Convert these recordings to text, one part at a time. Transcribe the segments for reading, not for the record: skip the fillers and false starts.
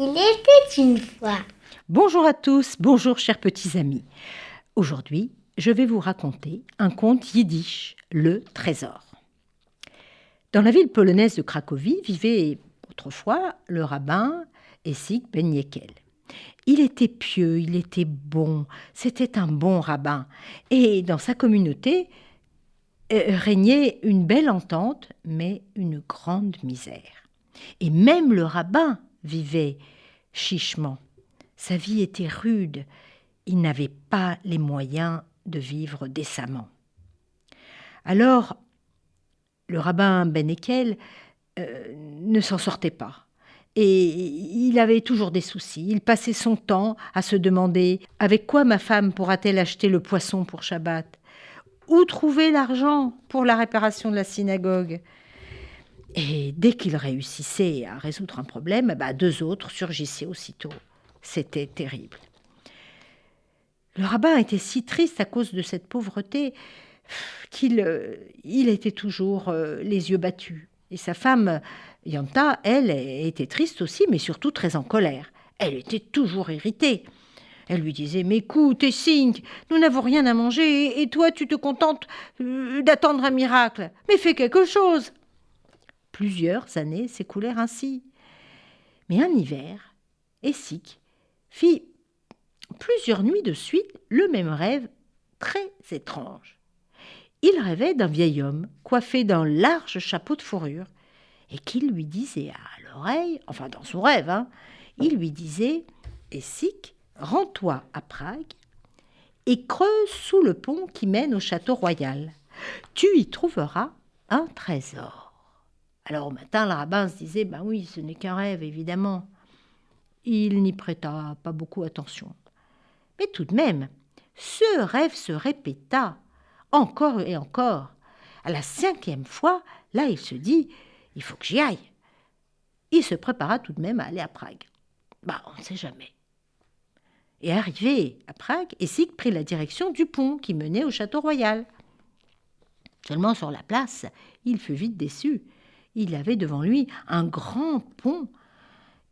Il était une fois. Bonjour à tous, bonjour chers petits amis. Aujourd'hui, je vais vous raconter un conte yiddish, le trésor. Dans la ville polonaise de Cracovie vivait autrefois le rabbin Essig Ben Yekel. Il était pieux, il était bon, c'était un bon rabbin. Et dans sa communauté régnait une belle entente, mais une grande misère. Et même le rabbin vivait chichement. Sa vie était rude, il n'avait pas les moyens de vivre décemment. Alors, le rabbin Ben Ekel ne s'en sortait pas. Et il avait toujours des soucis. Il passait son temps à se demander avec quoi ma femme pourra-t-elle acheter le poisson pour Shabbat? Où trouver l'argent pour la réparation de la synagogue? Et dès qu'il réussissait à résoudre un problème, deux autres surgissaient aussitôt. C'était terrible. Le rabbin était si triste à cause de cette pauvreté qu'il était toujours les yeux battus. Et sa femme, Yanta, elle, était triste aussi, mais surtout très en colère. Elle était toujours irritée. Elle lui disait « Mais écoute, Essig, nous n'avons rien à manger, et toi tu te contentes d'attendre un miracle. Mais fais quelque chose !» Plusieurs années s'écoulèrent ainsi. Mais un hiver, Essig fit plusieurs nuits de suite le même rêve très étrange. Il rêvait d'un vieil homme coiffé d'un large chapeau de fourrure et qui lui disait à l'oreille, enfin dans son rêve, il lui disait « Essig, rends-toi à Prague et creuse sous le pont qui mène au château royal. Tu y trouveras un trésor. » Alors au matin, le rabbin se disait « Ben oui, ce n'est qu'un rêve, évidemment. » Il n'y prêta pas beaucoup attention. Mais tout de même, ce rêve se répéta encore et encore. À la 5e fois, là, il se dit « il faut que j'y aille ». Il se prépara tout de même à aller à Prague. On ne sait jamais. Et arrivé à Prague, Essig prit la direction du pont qui menait au château royal. Seulement sur la place, il fut vite déçu. Il avait devant lui un grand pont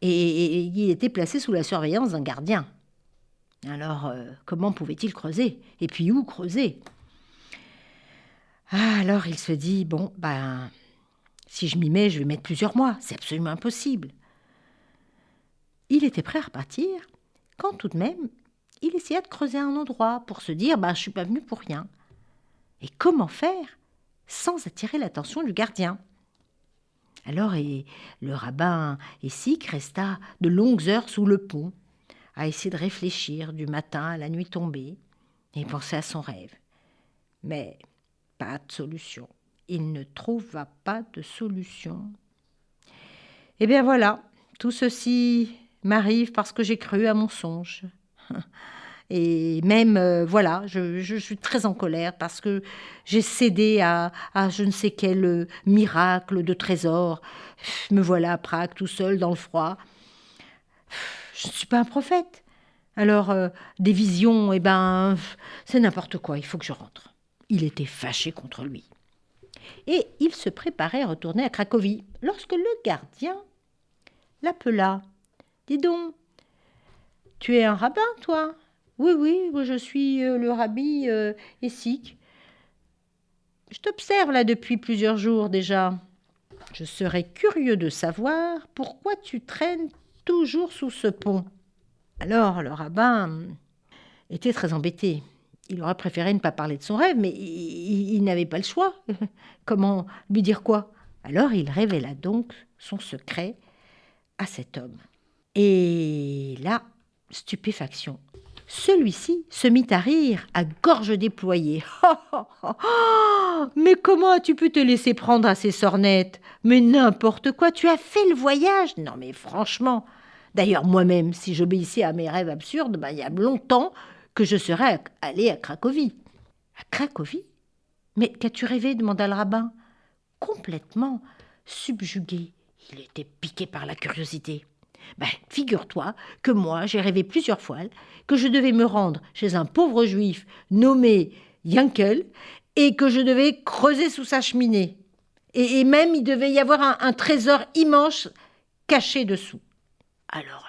et il était placé sous la surveillance d'un gardien. Alors, comment pouvait-il creuser? Et puis où creuser? Alors il se dit, si je m'y mets, je vais mettre plusieurs mois. C'est absolument impossible. Il était prêt à repartir, quand tout de même, il essaya de creuser un endroit pour se dire, je ne suis pas venu pour rien. Et comment faire sans attirer l'attention du gardien? Alors le rabbin Essig resta de longues heures sous le pont, à essayer de réfléchir du matin à la nuit tombée, et penser à son rêve. Mais pas de solution. Il ne trouva pas de solution. Eh bien voilà, tout ceci m'arrive parce que j'ai cru à mon songe. Et même, je suis très en colère parce que j'ai cédé à je ne sais quel miracle de trésor. Me voilà à Prague tout seul dans le froid. Je ne suis pas un prophète. Alors, des visions, c'est n'importe quoi, il faut que je rentre. Il était fâché contre lui. Et il se préparait à retourner à Cracovie lorsque le gardien l'appela. « Dis donc, tu es un rabbin, toi ?»« Oui, je suis le rabbi Essig. Je t'observe là depuis plusieurs jours déjà. Je serais curieux de savoir pourquoi tu traînes toujours sous ce pont. » Alors le rabbin était très embêté. Il aurait préféré ne pas parler de son rêve, mais il n'avait pas le choix. Comment lui dire quoi? Alors il révéla donc son secret à cet homme. Et là, stupéfaction. Celui-ci se mit à rire à gorge déployée. « Mais comment as-tu pu te laisser prendre à ces sornettes? Mais n'importe quoi, tu as fait le voyage? Non mais franchement. D'ailleurs, moi-même, si j'obéissais à mes rêves absurdes, il y a longtemps que je serais allée à Cracovie. » « À Cracovie? Mais qu'as-tu rêvé ?» demanda le rabbin. Complètement subjugué, il était piqué par la curiosité. « Figure-toi que moi, j'ai rêvé plusieurs fois que je devais me rendre chez un pauvre juif nommé Yankel et que je devais creuser sous sa cheminée. Et même, il devait y avoir un trésor immense caché dessous. » Alors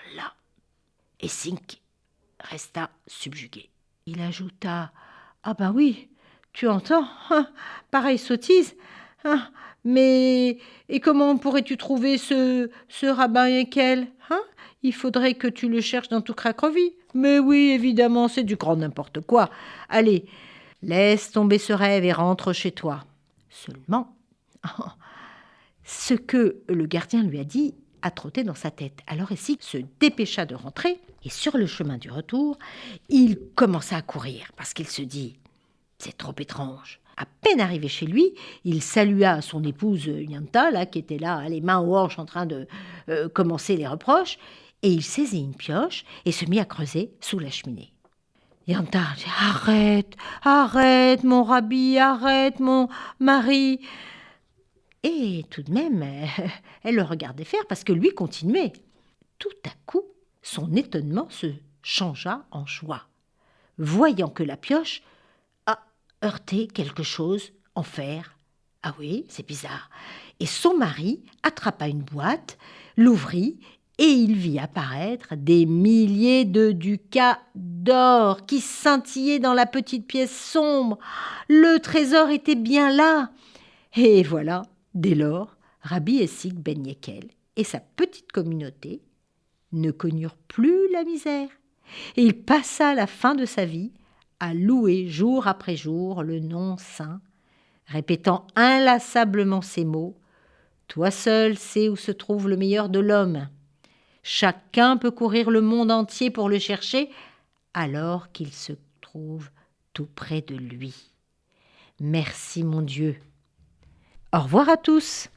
Essink resta subjugué. Il ajouta: « Ah ben oui, tu entends, hein, pareille sottise. Hein, mais et comment pourrais-tu trouver ce rabbin Eckel, hein? Il faudrait que tu le cherches dans tout Cracovie. Mais oui, évidemment, c'est du grand n'importe quoi. Allez, laisse tomber ce rêve et rentre chez toi. » Seulement, ce que le gardien lui a dit a trotté dans sa tête. Alors Essink se dépêcha de rentrer et sur le chemin du retour, il commença à courir parce qu'il se dit: « C'est trop étrange. » À peine arrivé chez lui, il salua son épouse Yanta, là, qui était là, les mains aux hanches, en train de commencer les reproches, et il saisit une pioche et se mit à creuser sous la cheminée. Yanta dit: « Arrête, arrête, mon rabbi, arrête, mon mari. » Et tout de même, elle le regardait faire parce que lui continuait. Tout à coup, son étonnement se changea en joie, voyant que la pioche a heurté quelque chose en fer. Ah oui, c'est bizarre. Et son mari attrapa une boîte, l'ouvrit, et il vit apparaître des milliers de ducats d'or qui scintillaient dans la petite pièce sombre. Le trésor était bien là. Et voilà, dès lors, Rabbi Essink ben Eckel et sa petite communauté ne connurent plus la misère. Et il passa la fin de sa vie à louer jour après jour le nom saint, répétant inlassablement ces mots: « Toi seul sais où se trouve le meilleur de l'homme. Chacun peut courir le monde entier pour le chercher, alors qu'il se trouve tout près de lui. Merci mon Dieu. » Au revoir à tous.